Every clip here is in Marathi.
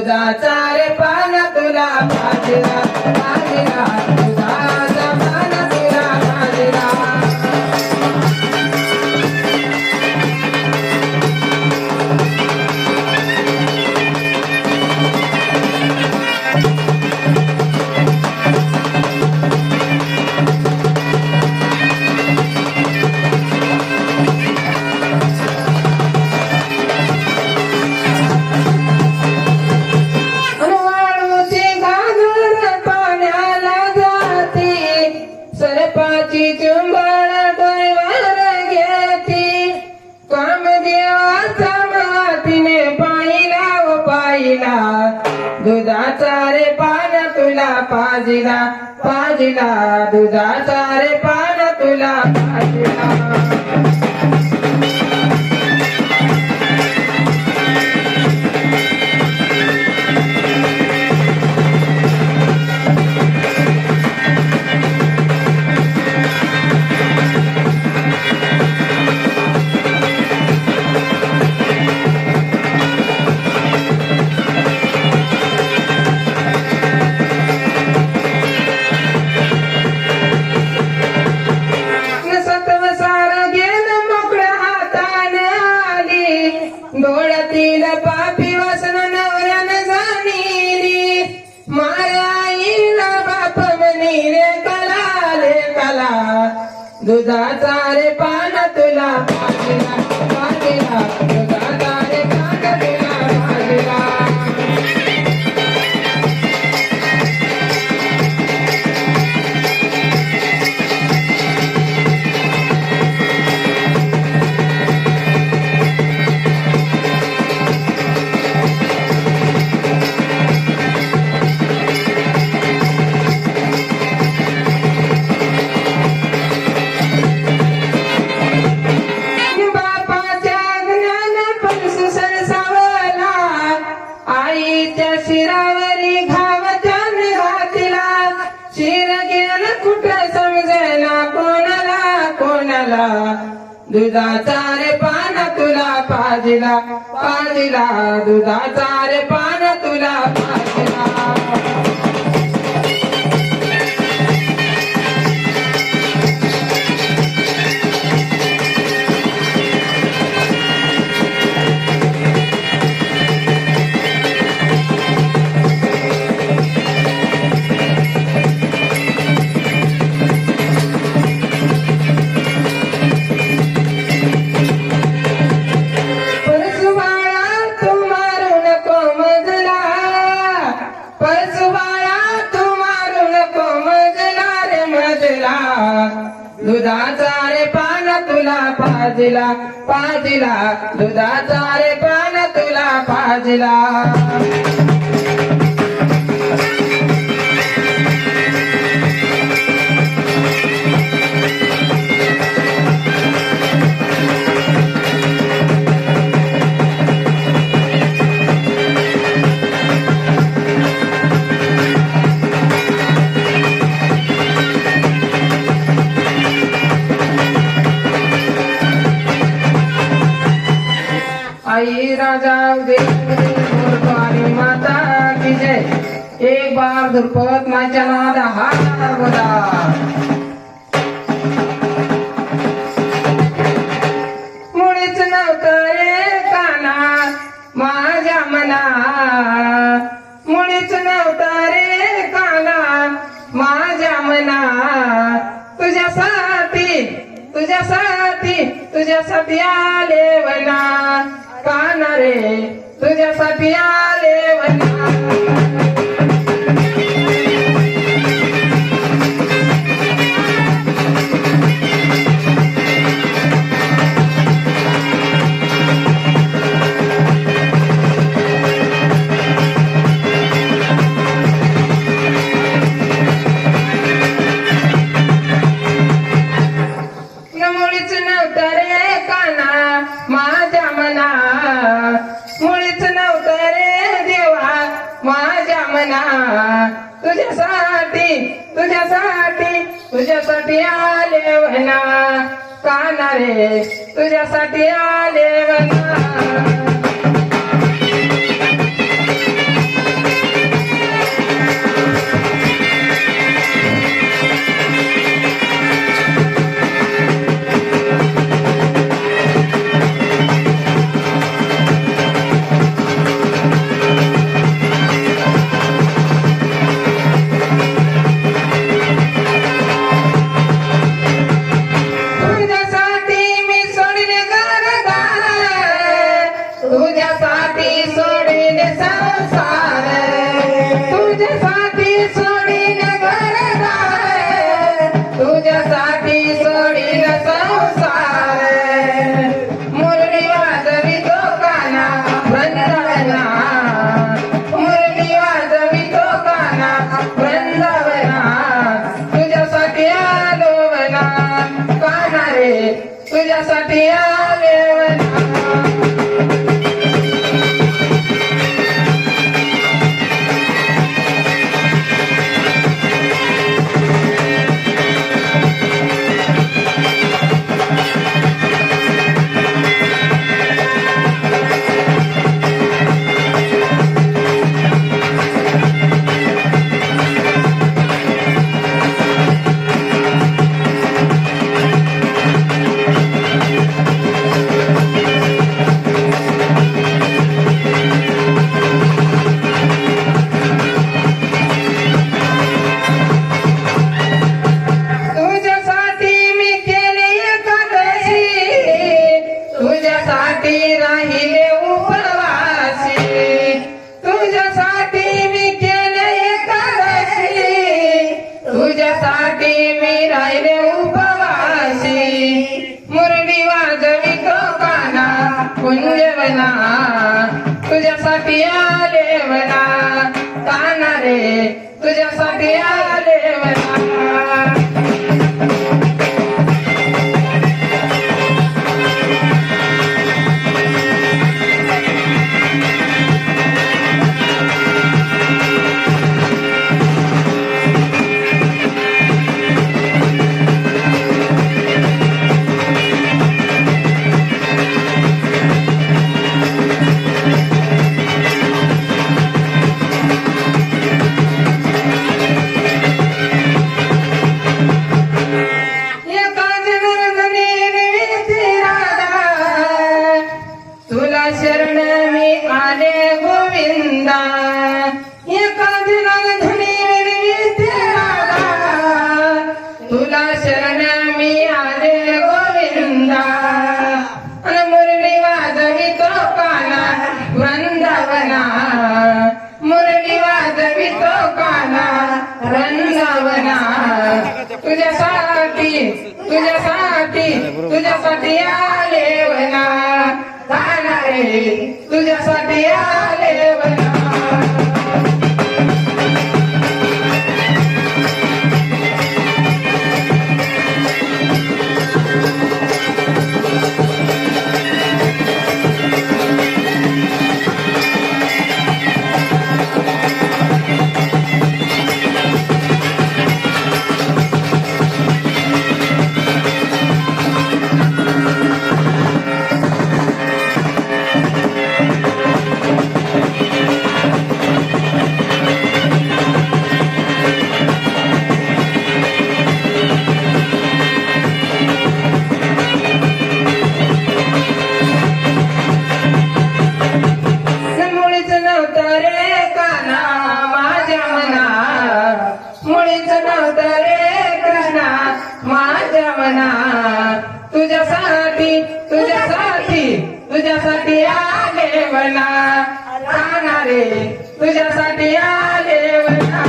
दुधाचा रे पान तुला पाजला पाजला दुधाचा पान तुला पाजला सरपाची चुंबळ डोईवर घेती कामदेवाचा मातीने पाहिला व पाहिला दुधाचा रे पान तुला पाजिला पाजिला दुधाचा रे पान तुला पाजिला डोळ्यातील पापी वासन नवऱ्यानं जाणीली मायाईला बाप म्हणी रे कला दुधाचा रे पान तुला पाजला पाजला दुधाचा रे पान तुला पाजला आईच्या शिरावरी घाव त्याने घातला शिर गेला कुठं समजेना कोणाला दुधाचा रे पान तुला पाजला पाजला दुधाचा रे पान तुला पाजला दुधाचा रे पान तुला पाजला पाजला दुधाचा रे पान तुला पाजला आई राजा उदय माता की जय एक बार दुर्पत माच्या नादा हात बदा मुळीच नव्हतं रे काना माझ्या मना मुळीच नव्हतं रे काना माझ्या मना तुझ्यासाठी आले वना काना रे तुझ्यासाठी आले वना मुळीच नव्हतं रे काना माझ्या मना मुळीच नव्हतं रे देवा माझ्या मना तुझ्यासाठी आले वना काना रे तुझ्यासाठी आले वना संसार तुझ्यासाठी सोडीन घरदार तुझ्यासाठी सोडीन संसार मुरली वाजवितो काना वृंदावना मुरली वाजवितो काना वृंदावना तुझ्यासाठी आलो वना काना रे तुझ्यासाठी आले वना राहिले उपवासी तुझ्यासाठी मी केले एकादशी तुझ्यासाठी मी राहिले उपवासी मुरली वाजवितो काना कुंजवना तुझ्यासाठी आले वना काना रे तुझ्यासाठी आले वना शरण मी आले गोविंदा एका दिनात धनी निर्मिती राधा तुला शरण मी आले गोविंदा आणि मुरली वाजवितो काना वृंदावना मुरली वाजवितो काना वृंदावना तुझ्यासाठी तुझ्यासाठी तुझ्यासाठी आले वना काना रे तुझ्यासाठी आले वना तुझ्यासाठी तुझ्यासाठी तुझ्यासाठी आले वना काना रे तुझ्यासाठी आले वना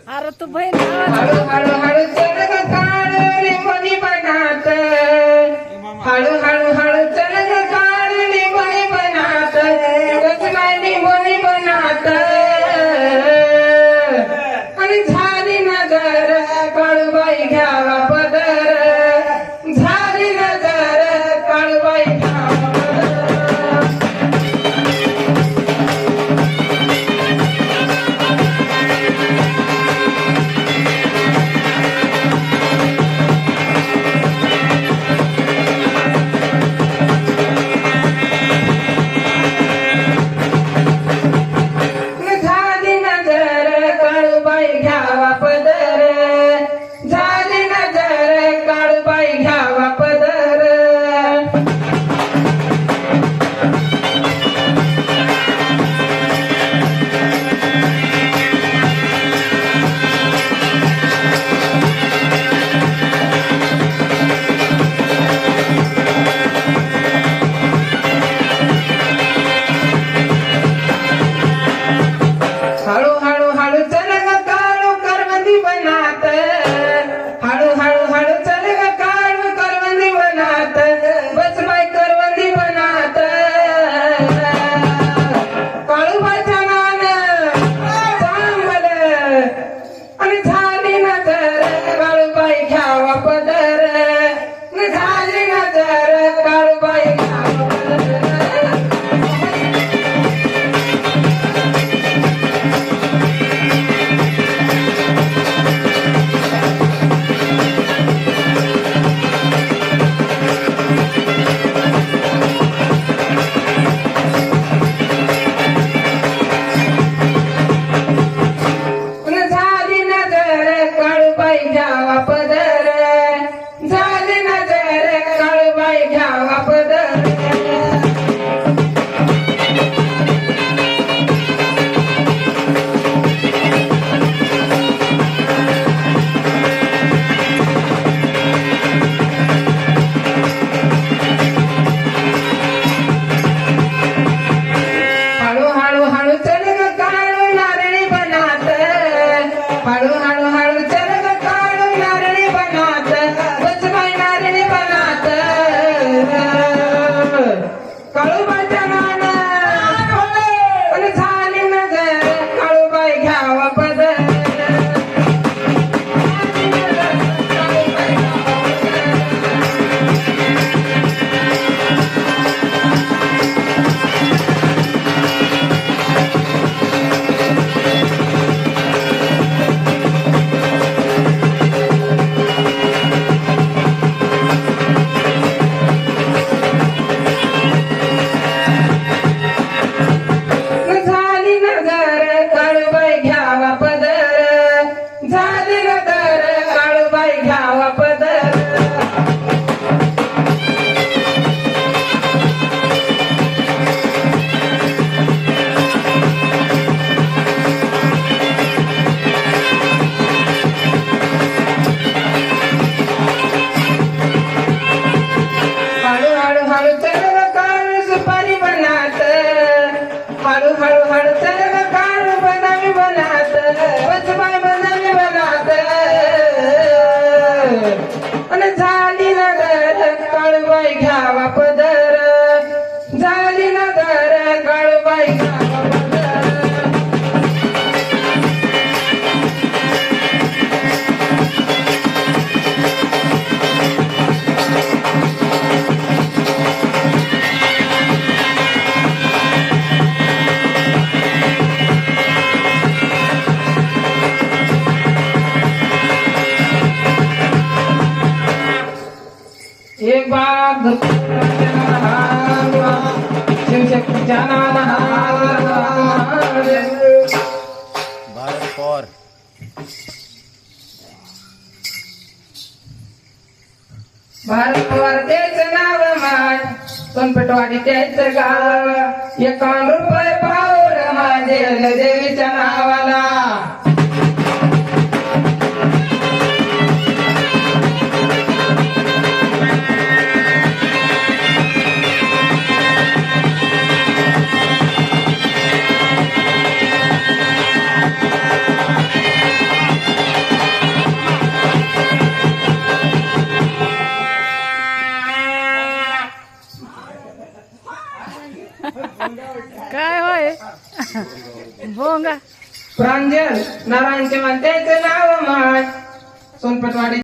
अरे तू बहीण हळू हळू हळू चल ग काळू रे कोणी बनात हळू हळू हळू चल ग काळू रे कोणी बनात कसमानी कोणी बनात आणि झाली नजर काळूबाई घ्यावा पदर झाली नजर काळूबाई घ्यावा पदर देवीच्या नावाला भारत पवार भारत पवार त्याचं नाव माय सोनपेटवाडी त्याचं गाव 51 रुपये पाऊल माझे देवीच्या नावाला काय होय भोंगा प्रांजल नारायण चव्हाण त्याचं नाव माय सोनपेटवाडी